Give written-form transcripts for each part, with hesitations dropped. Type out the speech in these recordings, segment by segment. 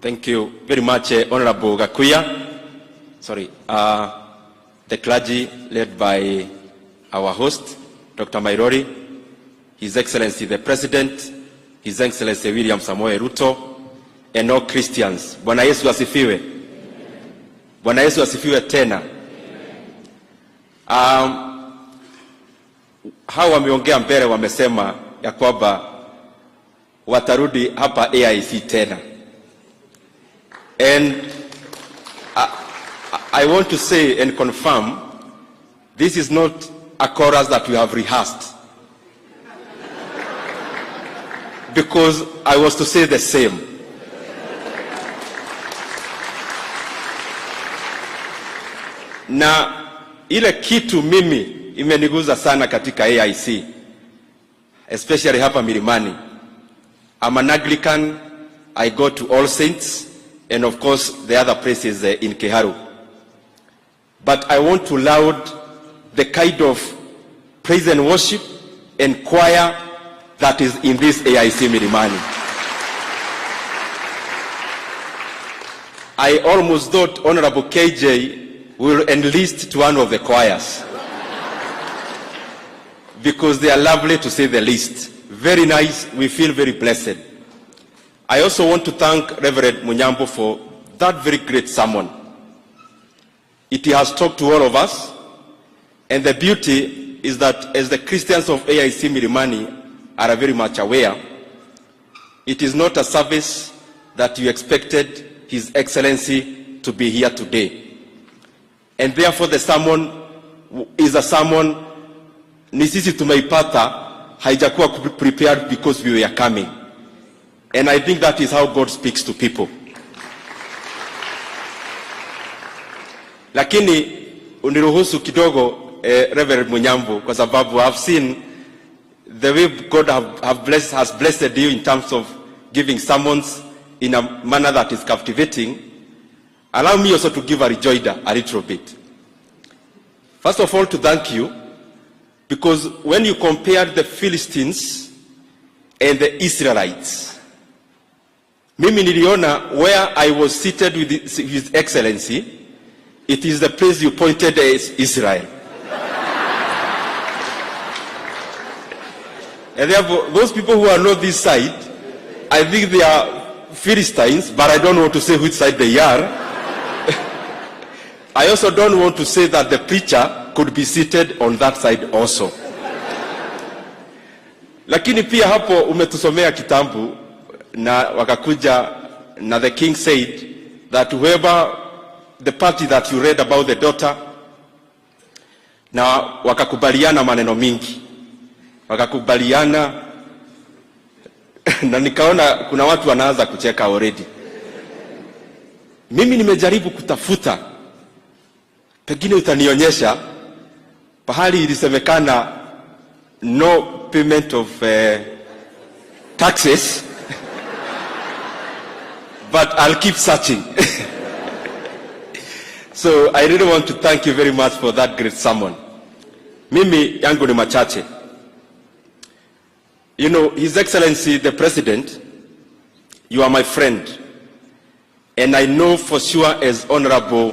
Thank you very much, Honorable Gakuya. Sorry, the clergy led by our host, Dr. Mairori, His Excellency the President, His Excellency William Samoei Ruto, and all Christians. Bwana Yesu asifiwe. Bwana Yesu asifiwe tena. Hawa wameongea mbele wamesema ya kwamba watarudi hapa AIC tena. And I want to say and confirm, this is not a chorus that we have rehearsed. Because I was to say the same. Na ile kitu mimi imeniguza sana katika AIC, especially hapa Milimani. I'm an Anglican, I go to All Saints, and of course the other places in Kiharu. But I want to laud the kind of praise and worship and choir that is in this AIC Milimani. I almost thought Honorable KJ will enlist to one of the choirs because they are lovely, to say the least. Very nice. We feel very blessed. I also want to thank Reverend Munyambo for that very great sermon. It has talked to all of us, and the beauty is that as the Christians of AIC Milimani are very much aware, it is not a service that you expected His Excellency to be here today. And therefore the sermon is a sermon ni sisi tumeipata, haijakuwa prepared because we were coming. And I think that is how God speaks to people. Lakini uniruhusu kidogo Reverend Munyambo, kwa sababu I've seen the way God has blessed you in terms of giving sermons in a manner that is captivating. Allow me also to give a rejoinder a little bit. First of all, to thank you, because when you compared the Philistines and the Israelites, mimi niliona where I was seated with His Excellency, it is the place you pointed as Israel. And therefore, those people who are not this side, I think they are Philistines, but I don't want to say which side they are. I also don't want to say that the preacher could be seated on that side also. Lakini pia hapo umetusomea kitambu na wakakuja na the king said that whoever the party that you read about the daughter, na wakakubaliana maneno mingi. Wakakubaliana na nikaona kuna watu wanaanza kucheka already. Mimi nimejaribu kutafuta, pengine utanionyesha pahali ilisemekana no payment of taxes. But I'll keep searching. So I really want to thank you very much for that great sermon. Mimi yangu ni machache. You know, His Excellency the President, you are my friend. And I know for sure, as Honorable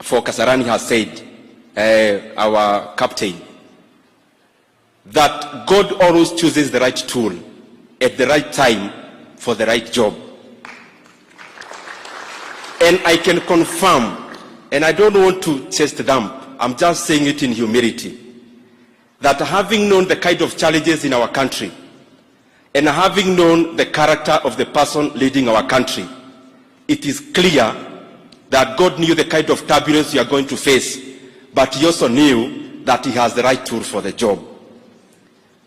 for Kasarani has said, our captain, that God always chooses the right tool at the right time for the right job. And I can confirm, and I don't want to chest dump, I'm just saying it in humility, that having known the kind of challenges in our country, and having known the character of the person leading our country, it is clear that God knew the kind of turbulence you are going to face, but He also knew that He has the right tool for the job.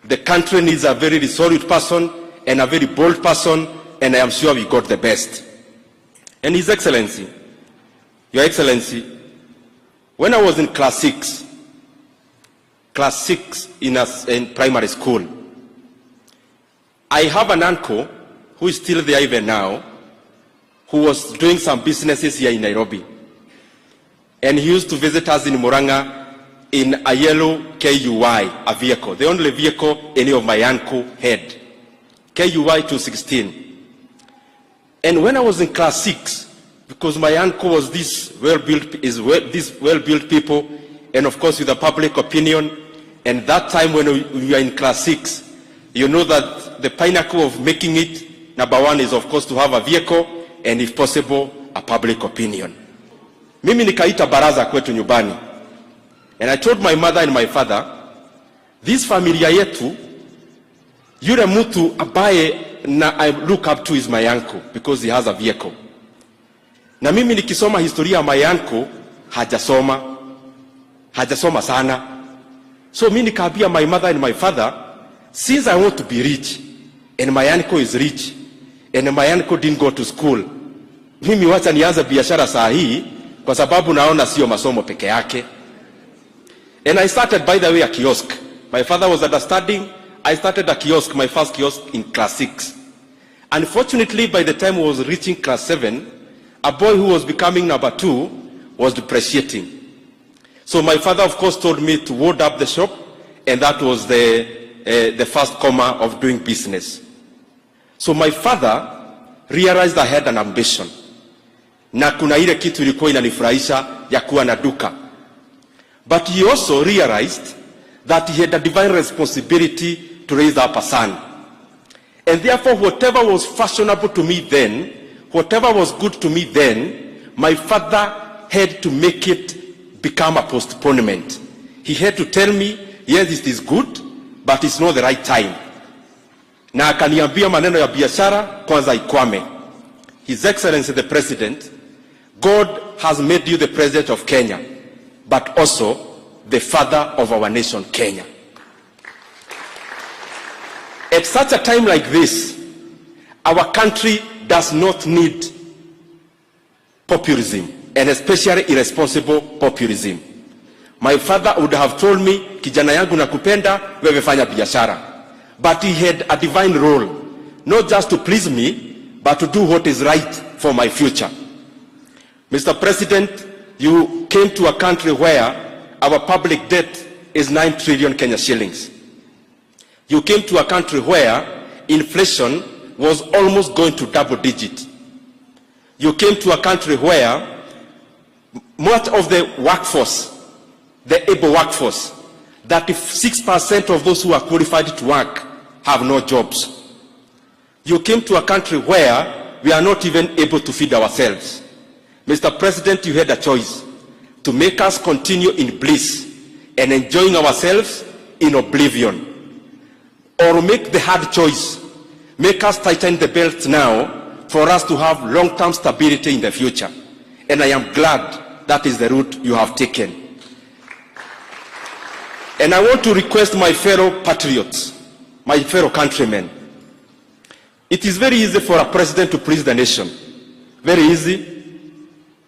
The country needs a very resolute person and a very bold person, and I am sure we got the best. And His Excellency, Your Excellency, when I was in class 6 in primary school, I have an uncle who is still there even now, who was doing some businesses here in Nairobi. And he used to visit us in Muranga in a yellow KUI, a vehicle, the only vehicle any of my uncle had. KUI 216. And when I was in class 6, because my uncle was this well-built people, and of course with the public opinion, and that time when we were in class 6, you know that the pinnacle of making it, number one is of course to have a vehicle, and if possible, a public opinion. Mimi nikaita baraza kwetu nyumbani. And I told my mother and my father, this familia yetu, yule mtu abaye na I look up to is my uncle, because he has a vehicle. Na mimi nikisoma historia ya my uncle, hajasoma sana. So mimi nikaambia my mother and my father, since I want to be rich, and my uncle is rich, and my uncle didn't go to school, mimi wacha nianze biashara saa hii, kwa sababu naona sio masomo peke yake. And I started, by the way, a kiosk. My father was understanding. I started a kiosk, my first kiosk in class 6. Unfortunately, by the time I was reaching class 7, a boy who was becoming number 2 was depreciating. So my father, of course, told me to ward up the shop, and that was the first comma of doing business. So my father realized I had an ambition. Na kuna ile kitu ilikuwa inanifurahisha ya kuwa na duka. But he also realized that he had a divine responsibility to raise up a son. And therefore, whatever was fashionable to me then, whatever was good to me then, my father had to make it become a postponement. He had to tell me, yes, it is good, but it's not the right time. Na akaniambia maneno ya biashara kwanza ikwame. His Excellency the President, God has made you the President of Kenya, but also the father of our nation, Kenya. At such a time like this, our country does not need populism, and especially irresponsible populism. My father would have told me, kijana yangu nakupenda, wewe fanya biashara. But he had a divine role, not just to please me, but to do what is right for my future. Mr. President, you came to a country where our public debt is 9 trillion Kenya shillings. You came to a country where inflation was almost going to double digit. You came to a country where much of the workforce, the able workforce, 36% of those who are qualified to work have no jobs. You came to a country where we are not even able to feed ourselves. Mr. President, you had a choice to make us continue in bliss and enjoying ourselves in oblivion, or make the hard choice, make us tighten the belt now for us to have long-term stability in the future. And I am glad that is the route you have taken. And I want to request my fellow patriots, my fellow countrymen, it is very easy for a president to please the nation. Very easy.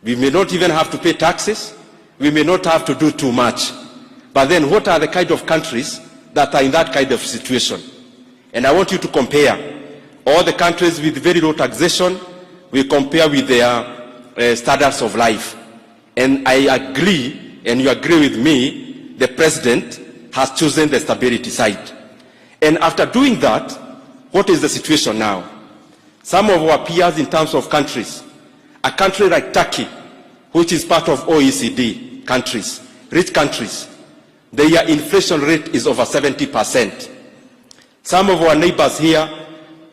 We may not even have to pay taxes. We may not have to do too much. But then what are the kind of countries that are in that kind of situation? And I want you to compare all the countries with very low taxation. We compare with their standards of life. And I agree, and you agree with me, the president has chosen the stability side. And after doing that, what is the situation now? Some of our peers in terms of countries, a country like Turkey, which is part of OECD countries, rich countries, their inflation rate is over 70%. Some of our neighbors here,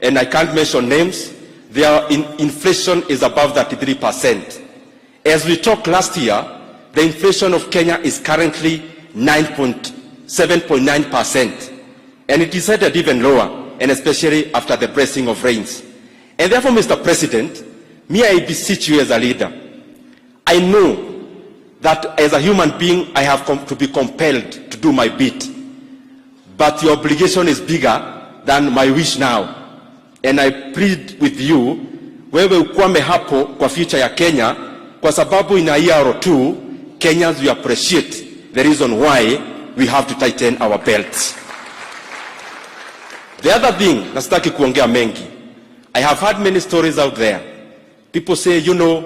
and I can't mention names, their inflation is above 33%. As we talked last year, the inflation of Kenya is currently 7.9%, and it is headed even lower, and especially after the blessing of rains. And therefore, Mr. President, may I beseech you as a leader, I know that as a human being, I have to be compelled to do my bit. But your obligation is bigger than my wish now. And I plead with you, wewe ukwame hapo kwa future ya Kenya, kwa sababu in a year or two, Kenyans will appreciate the reason why we have to tighten our belts. The other thing, nasitaki kuongea mengi, I have heard many stories out there. People say, you know,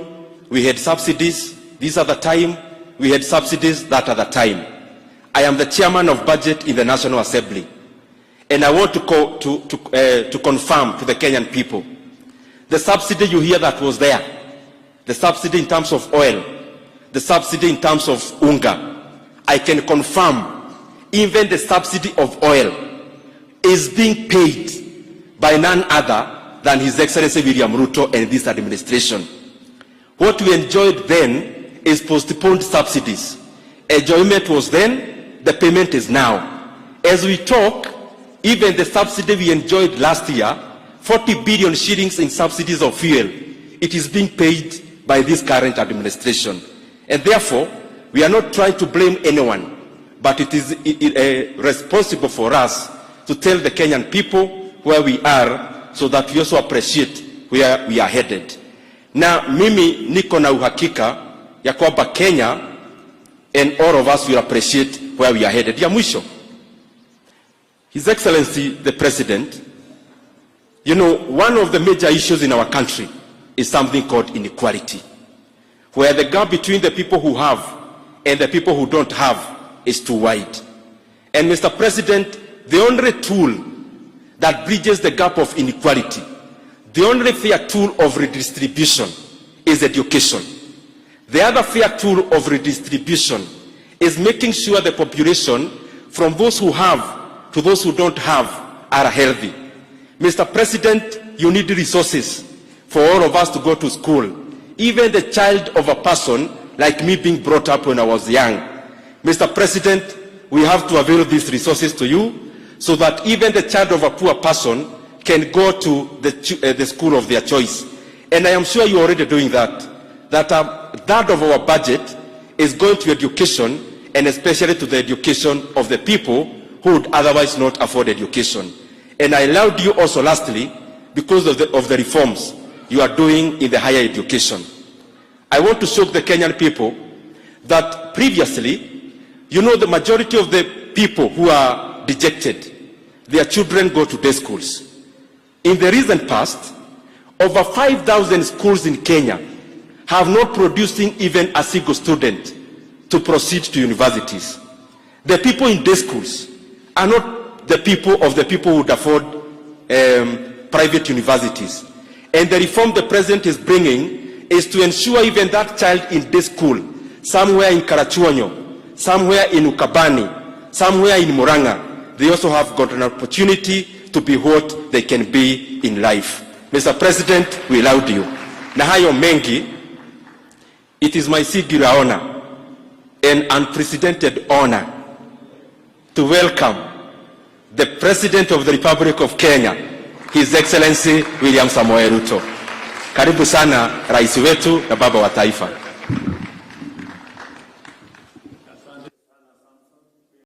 we had subsidies, this at the time, we had subsidies that at the time. I am the chairman of budget in the National Assembly. And I want to confirm to the Kenyan people The subsidy you hear that was there, the subsidy in terms of oil, the subsidy in terms of unga, I can confirm even the subsidy of oil is being paid by none other than His Excellency William Ruto and this administration. What we enjoyed then is postponed subsidies. Enjoyment was then, the payment is now. As we talk, even the subsidy we enjoyed last year, 40 billion shillings in subsidies of fuel, it is being paid by this current administration. And therefore, we are not trying to blame anyone, but it is responsible for us to tell the Kenyan people where we are so that we also appreciate where we are headed. Na mimi niko na uhakika ya kwamba Kenya and all of us will appreciate where we are headed. Ya mwisho, His Excellency the President, you know, one of the major issues in our country is something called inequality, where the gap between the people who have and the people who don't have is too wide. And Mr. President, the only tool that bridges the gap of inequality, the only fair tool of redistribution is education. The other fair tool of redistribution is making sure the population, from those who have to those who don't have, are healthy. Mr. President, you need resources for all of us to go to school. Even the child of a person like me being brought up when I was young. Mr. President, we have to avail these resources to you so that even the child of a poor person can go to the school of their choice. And I am sure you are already doing that. That a third of our budget is going to education, and especially to the education of the people who would otherwise not afford education. And I allowed you also lastly, because of the reforms you are doing in the higher education. I want to show the Kenyan people that previously, you know, the majority of the people who are dejected, their children go to day schools. In the recent past, over 5,000 schools in Kenya have not producing even a single student to proceed to universities. The people in day schools are not the people who would afford private universities. And the reform the president is bringing is to ensure even that child in day school, somewhere in Karachuonyo, somewhere in Ukabani, somewhere in Murang'a, they also have got an opportunity to be what they can be in life. Mr. President, we allowed you. Na hayo mengi, it is my singular honor and unprecedented honor to welcome the President of the Republic of Kenya, His Excellency William Samoei Ruto. Karibu sana rais wetu na baba wa taifa.